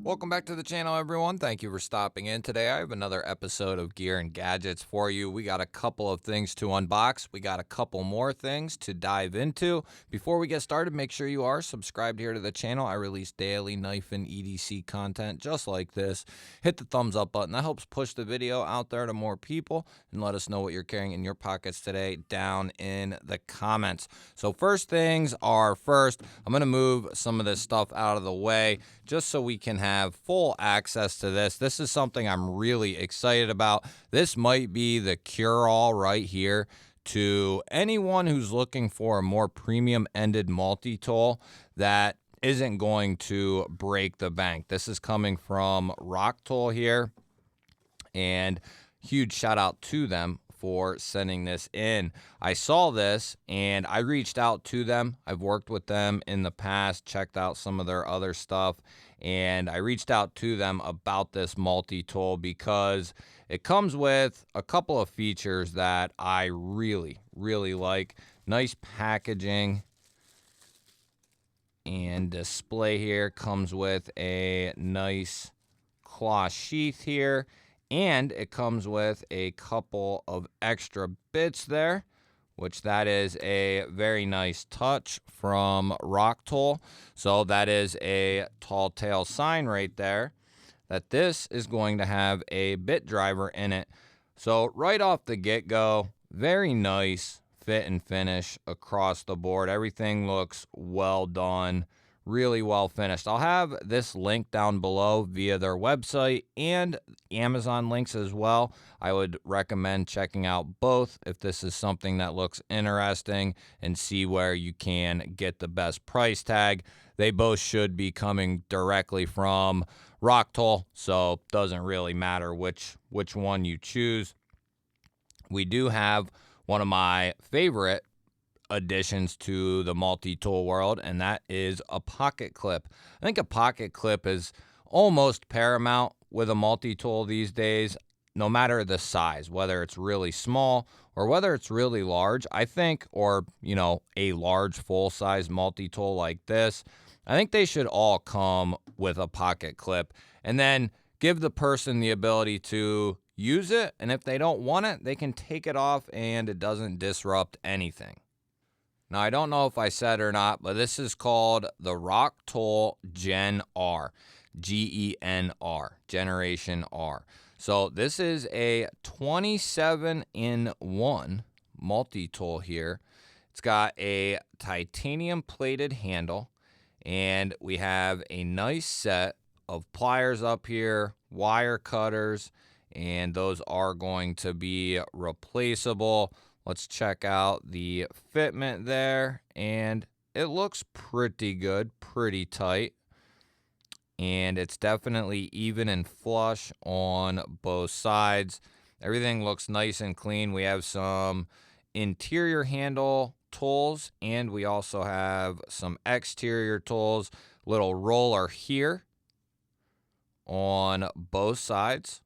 Welcome back to the channel, everyone. Thank you for stopping in today. I have another episode of Gear and Gadgets for you. We got a couple of things to unbox. We got a couple more things to dive into. Before we get started, make sure you are subscribed here to the channel. I release daily knife and EDC content just like this. Hit the thumbs up button. That helps push the video out there to more people, and let us know what you're carrying in your pockets today down in the comments. So first things are first, I'm going to move some of this stuff out of the way just so we can have full access to this. This is something I'm really excited about. This might be the cure-all right here to anyone who's looking for a more premium-ended multi-tool that isn't going to break the bank. This is coming from Rocktol here, and huge shout out to them for sending this in. I saw this and I reached out to them. I've worked with them in the past, checked out some of their other stuff, and I reached out to them about this multi-tool because it comes with a couple of features that I really like. Nice packaging and display here. Comes with a nice cloth sheath here, and it comes with a couple of extra bits there, which that is a very nice touch from Rocktol. So that is a tall tale sign right there that this is going to have a bit driver in it. So right off the get-go, very nice fit and finish across the board. Everything looks well done, really well finished. I'll have this link down below via their website and Amazon links as well. I would recommend checking out both if this is something that looks interesting, and see where you can get the best price tag. They both should be coming directly from Rocktol, so doesn't really matter which one you choose. We do have one of my favorite additions to the multi-tool world, and that is a pocket clip. I think a pocket clip is almost paramount with a multi-tool these days, no matter the size, whether it's really small or whether it's really large. I think, or a large full-size multi-tool like this, I think they should all come with a pocket clip, and then give the person the ability to use it, and if they don't want it, they can take it off and it doesn't disrupt anything. Now, I don't know if I said or not, but this is called the Rocktol Gen R, G-E-N-R, Generation R. So this is a 27-in-1 multi-tool here. It's got a titanium plated handle, and we have a nice set of pliers up here, wire cutters, and those are going to be replaceable. Let's check out the fitment there, and it looks pretty good, pretty tight, and it's definitely even and flush on both sides. Everything looks nice and clean. We have some interior handle tools, and we also have some exterior tools. Little roller here on both sides.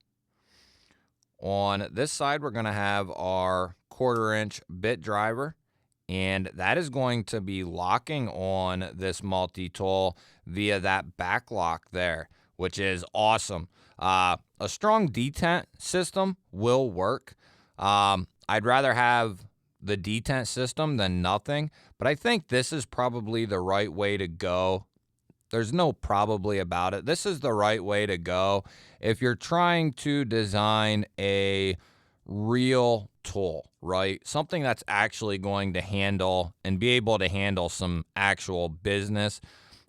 On this side, we're going to have our 1/4-inch bit driver, and that is going to be locking on this multi-tool via that back lock there, which is awesome. A strong detent system will work. I'd rather have the detent system than nothing, but I think this is probably the right way to go. There's no probably about it. This is the right way to go if you're trying to design a real tool, right? Something that's actually going to handle and be able to handle some actual business.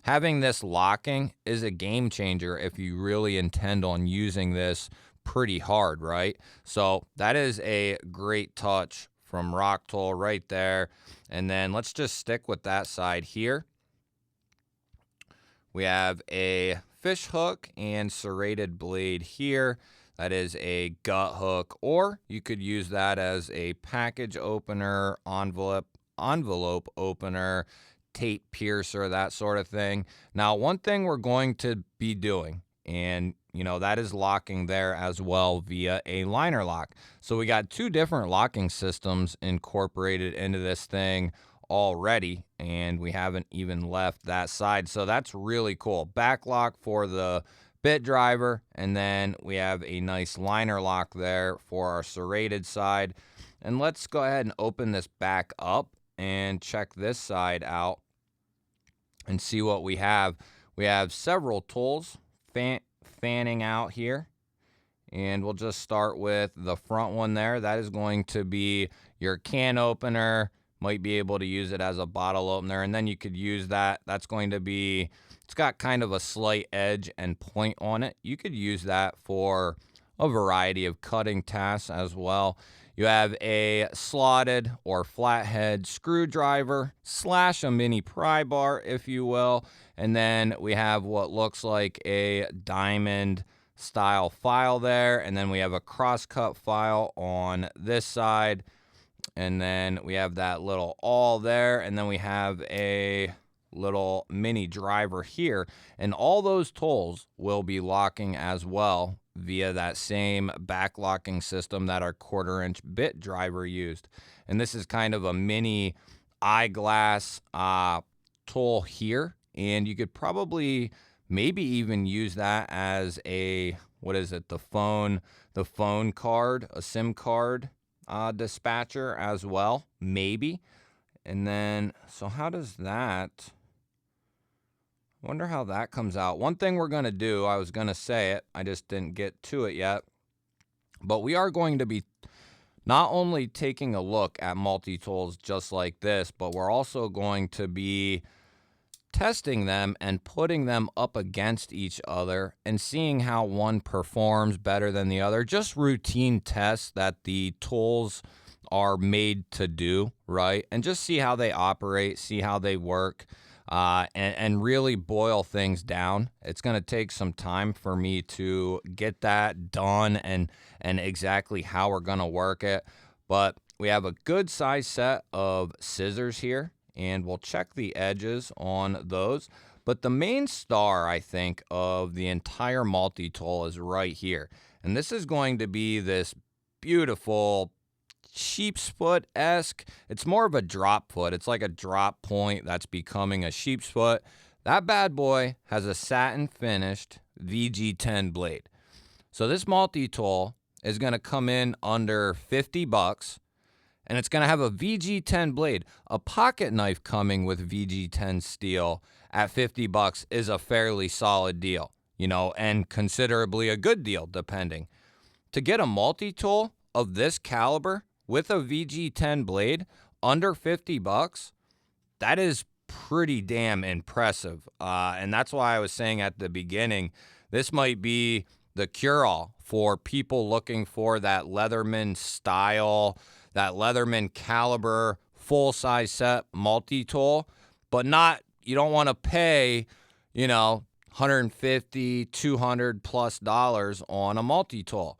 Having this locking is a game changer if you really intend on using this pretty hard, right? So that is a great touch from Rocktol right there. And then let's just stick with that side here. We have a fish hook and serrated blade here. That is a gut hook, or you could use that as a package opener, envelope opener, tape piercer, that sort of thing. Now, one thing we're going to be doing, and that is locking there as well via a liner lock. So we got two different locking systems incorporated into this thing already, and we haven't even left that side. So that's really cool. Back lock for the bit driver, and then we have a nice liner lock there for our serrated side. And let's go ahead and open this back up and check this side out and see what we have. We have several tools fanning out here, and we'll just start with the front one there. That is going to be your can opener. Might be able to use it as a bottle opener, and then you could use that. That's going to be, it's got kind of a slight edge and point on it. You could use that for a variety of cutting tasks as well. You have a slotted or flathead screwdriver / a mini pry bar, if you will. And then we have what looks like a diamond style file there. And then we have a crosscut file on this side. And then we have that little awl there. And then we have a little mini driver here. And all those tools will be locking as well via that same back locking system that our 1/4-inch bit driver used. And this is kind of a mini eyeglass tool here. And you could probably maybe even use that as a, what is it, the phone card, a SIM card dispatcher as well, maybe. And then, so how does that, I wonder how that comes out. One thing we're going to do, I was going to say it, I just didn't get to it yet, but we are going to be not only taking a look at multi-tools just like this, but we're also going to be testing them and putting them up against each other and seeing how one performs better than the other. Just routine tests that the tools are made to do, right? And just see how they operate, see how they work. And really boil things down. It's going to take some time for me to get that done and exactly how we're going to work it. But we have a good size set of scissors here, and we'll check the edges on those. But the main star, I think, of the entire multi-tool is right here. And this is going to be this beautiful sheep's foot-esque. It's more of a drop foot. It's like a drop point that's becoming a sheep's foot. That bad boy has a satin finished VG10 blade. So this multi-tool is going to come in under $50, and it's going to have a VG10 blade. A pocket knife coming with VG10 steel at $50 is a fairly solid deal, you know, and considerably a good deal, depending. To get a multi-tool of this caliber with a VG10 blade under $50, that is pretty damn impressive. And that's why I was saying at the beginning, this might be the cure-all for people looking for that Leatherman style, that Leatherman caliber, full-size set multi-tool, but not, you don't want to pay, you know, $150, $200+ on a multi-tool.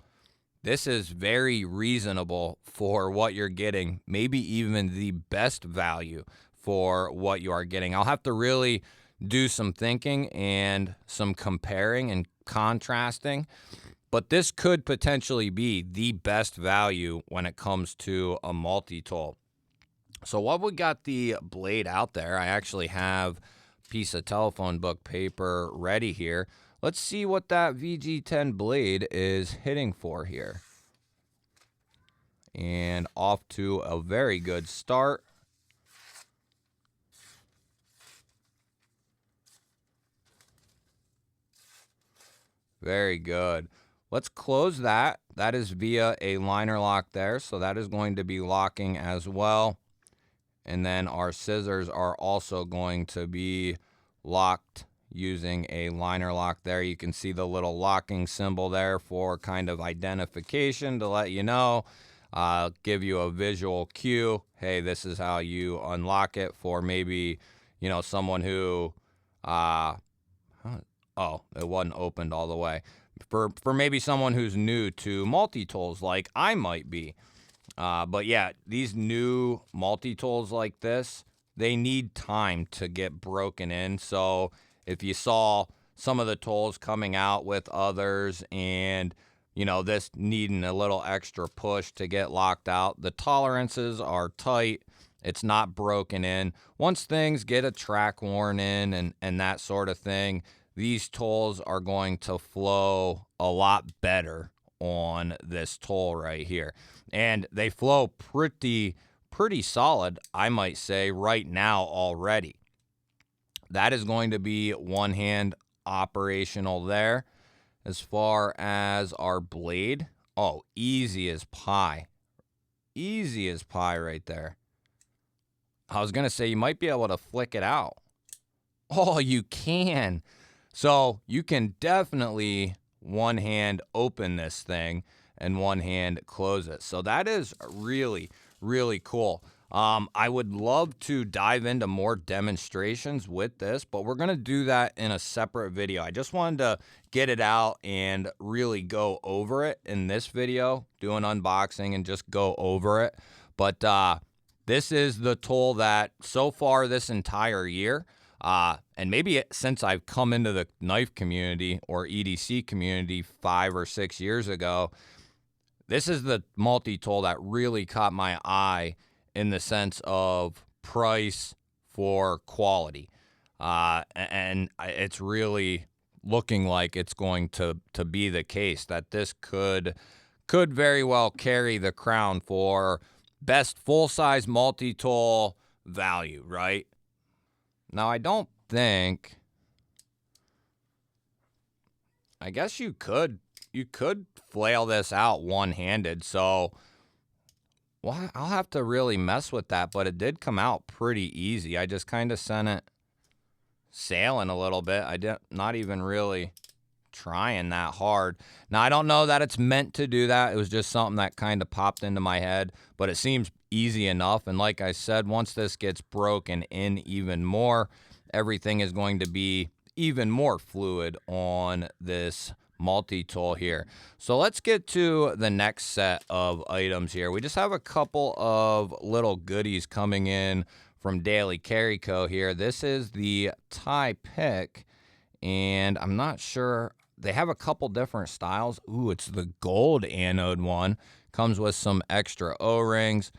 This is very reasonable for what you're getting, maybe even the best value for what you are getting. I'll have to really do some thinking and some comparing and contrasting, but this could potentially be the best value when it comes to a multi-tool. So while we got the blade out there, I actually have a piece of telephone book paper ready here. Let's see what that VG10 blade is hitting for here. And off to a very good start. Very good. Let's close that. That is via a liner lock there, so that is going to be locking as well. And then our scissors are also going to be locked using a liner lock there. You can see the little locking symbol there for kind of identification to let you know, give you a visual cue. Hey, this is how you unlock it for maybe, you know, someone who, oh, it wasn't opened all the way. For maybe someone who's new to multi-tools like I might be. But yeah, these new multi-tools like this, they need time to get broken in. So if you saw some of the tools coming out with others and, you know, this needing a little extra push to get locked out, the tolerances are tight. It's not broken in. Once things get a track worn in and that sort of thing, these tools are going to flow a lot better on this tool right here. And they flow pretty solid, I might say, right now already. That is going to be one hand operational there. As far as our blade, oh, easy as pie. Easy as pie right there. I was going to say you might be able to flick it out. Oh, you can. So you can definitely one hand open this thing and one hand close it. So that is really cool. I would love to dive into more demonstrations with this, but we're going to do that in a separate video. I just wanted to get it out and really go over it in this video, do an unboxing and just go over it. But this is the tool that so far this entire year, and maybe since I've come into the knife community or EDC community 5 or 6 years ago, this is the multi-tool that really caught my eye in the sense of price for quality. And it's really looking like it's going to be the case that this could very well carry the crown for best full-size multi-tool value, right? Now, I don't think, I guess you could flail this out one-handed, so well, I'll have to really mess with that, but it did come out pretty easy. I just kind of sent it sailing a little bit. Not even really trying that hard. Now, I don't know that it's meant to do that. It was just something that kind of popped into my head, but it seems easy enough. And like I said, once this gets broken in even more, everything is going to be even more fluid on this multi-tool here. So let's get to the next set of items here. We just have a couple of little goodies coming in from Daily Carry Co. here. This is the tie pick, and I'm not sure. They have a couple different styles. Ooh, it's the gold anode one. Comes with some extra O-rings,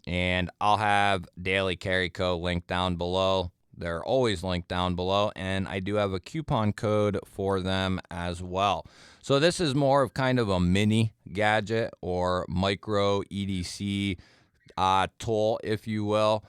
and I'll have Daily Carry Co. linked down below. They're always linked down below, and I do have a coupon code for them as well. So this is more of kind of a mini gadget or micro EDC tool, if you will.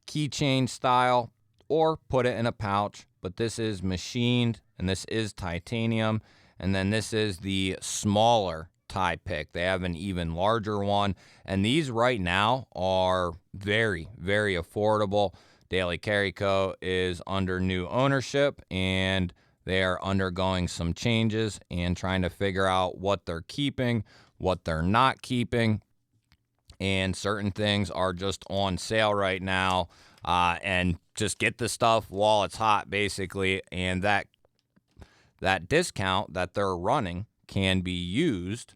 Keychain style, or put it in a pouch, but this is machined, and this is titanium, and then this is the smaller tie pick. They have an even larger one, and these right now are very affordable. Daily Carry Co. is under new ownership, and they are undergoing some changes and trying to figure out what they're keeping, what they're not keeping, and certain things are just on sale right now, and just get the stuff while it's hot, basically, and that discount that they're running can be used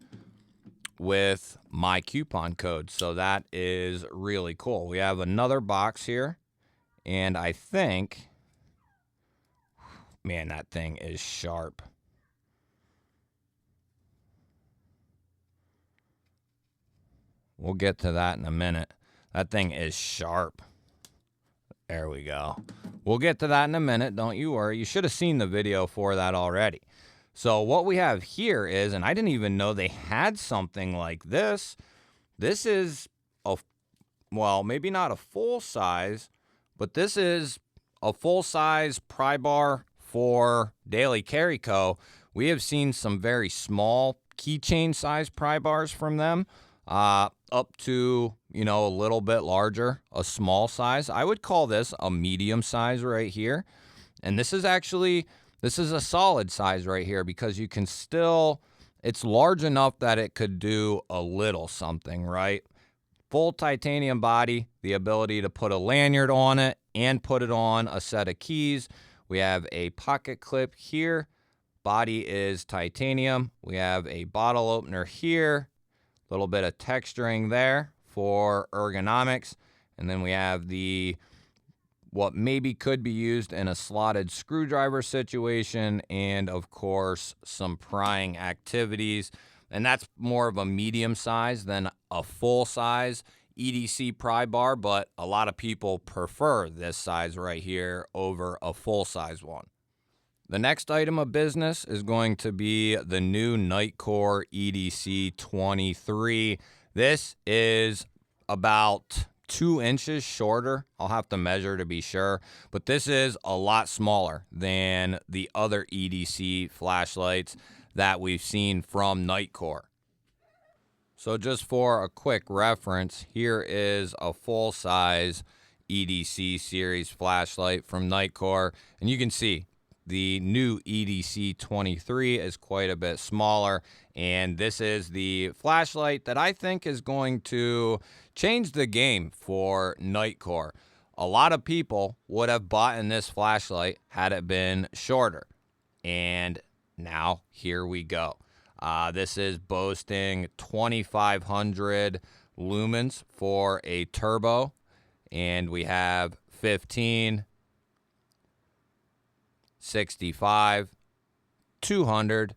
with my coupon code, so that is really cool. We have another box here. And I think, man, that thing is sharp. We'll get to that in a minute. That thing is sharp. There we go. We'll get to that in a minute. Don't you worry. You should have seen the video for that already. So what we have here is, and I didn't even know they had something like this. This is well, maybe not a full size, but this is a full-size pry bar for Daily Carry Co. We have seen some very small keychain size pry bars from them, up to, a little bit larger, a small size. I would call this a medium size right here. And this is a solid size right here because you can still, it's large enough that it could do a little something, right? Full titanium body, the ability to put a lanyard on it and put it on a set of keys. We have a pocket clip here. Body is titanium. We have a bottle opener here. A little bit of texturing there for ergonomics. And then we have what maybe could be used in a slotted screwdriver situation, and of course some prying activities. And that's more of a medium size than a full size EDC pry bar, but a lot of people prefer this size right here over a full size one. The next item of business is going to be the new Nitecore EDC 23. This is about 2 inches shorter. I'll have to measure to be sure, but this is a lot smaller than the other EDC flashlights that we've seen from Nitecore. So just for a quick reference, here is a full-size EDC series flashlight from Nitecore, and you can see the new EDC 23 is quite a bit smaller, and this is the flashlight that I think is going to change the game for Nitecore. A lot of people would have bought in this flashlight had it been shorter, and now here we go. This is boasting 2,500 lumens for a turbo, and we have 15, 65, 200,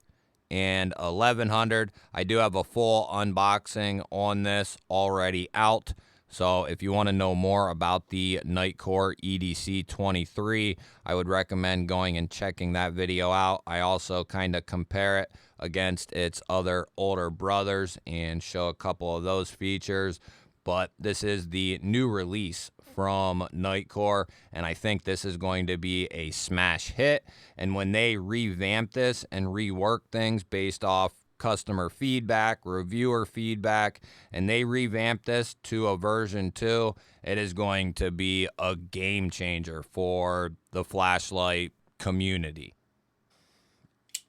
and 1100. I do have a full unboxing on this already out. So if you want to know more about the Nitecore EDC 23, I would recommend going and checking that video out. I also kind of compare it against its other older brothers and show a couple of those features. But this is the new release from Nitecore, and I think this is going to be a smash hit. And when they revamp this and rework things based off customer feedback, reviewer feedback, and they revamp this to a version 2, it is going to be a game changer for the flashlight community.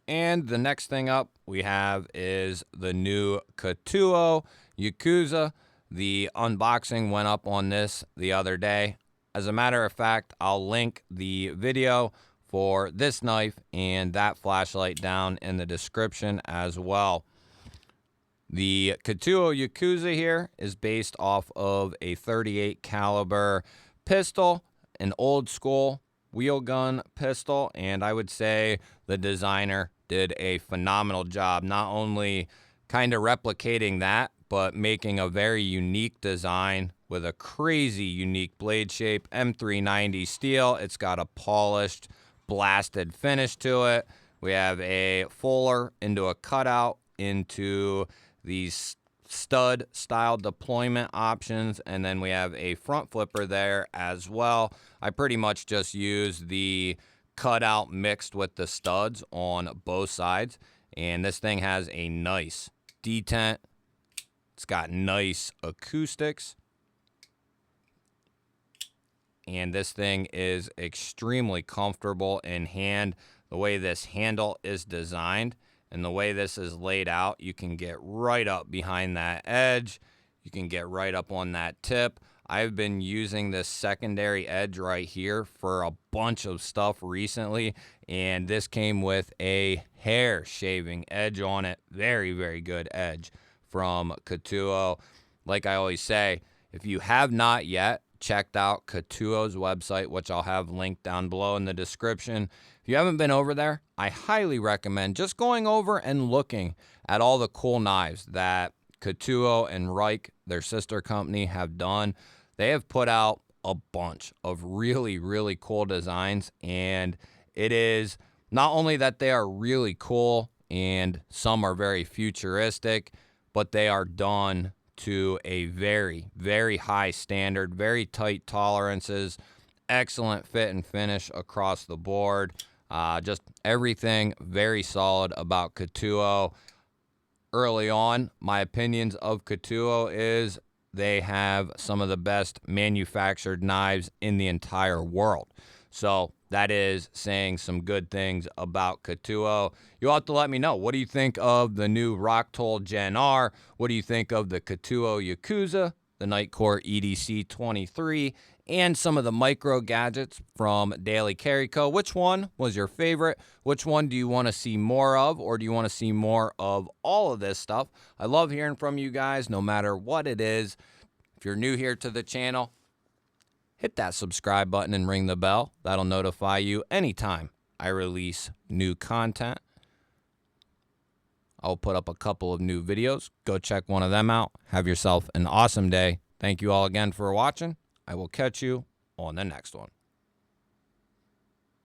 And the next thing up we have is the new Kubey Yakuza. The unboxing went up on this the other day. As a matter of fact, I'll link the video for this knife and that flashlight down in the description as well. The Kubey Yakuza here is based off of a 38 caliber pistol, an old school wheel gun pistol, and I would say the designer did a phenomenal job, not only kind of replicating that, but making a very unique design with a crazy unique blade shape, M390 steel. It's got a polished, blasted finish to it. We have a fuller into a cutout into these stud style deployment options, and then we have a front flipper there as well. I pretty much just use the cutout mixed with the studs on both sides, and this thing has a nice detent. It's got nice acoustics, and this thing is extremely comfortable in hand. The way this handle is designed and the way this is laid out, you can get right up behind that edge. You can get right up on that tip. I've been using this secondary edge right here for a bunch of stuff recently, and this came with a hair shaving edge on it. Very, very good edge from Kubey. Like I always say, if you have not yet checked out Kubey's website, which I'll have linked down below in the description, if you haven't been over there, I highly recommend just going over and looking at all the cool knives that Kubey and Reich, their sister company, have done. They have put out a bunch of really, really cool designs, and it is not only that they are really cool and some are very futuristic, but they are done to a very, very high standard, very tight tolerances, excellent fit and finish across the board. Just everything very solid about Kubey. Early on, my opinions of Kubey is they have some of the best manufactured knives in the entire world. So that is saying some good things about Kubey. You'll have to let me know. What do you think of the new Rocktol Gen R? What do you think of the Kubey Yakuza, the Nitecore EDC 23, and some of the micro gadgets from Daily Carry Co? Which one was your favorite? Which one do you want to see more of, or do you want to see more of all of this stuff? I love hearing from you guys, no matter what it is. If you're new here to the channel, hit that subscribe button and ring the bell. That'll notify you anytime I release new content. I'll put up a couple of new videos. Go check one of them out. Have yourself an awesome day. Thank you all again for watching. I will catch you on the next one.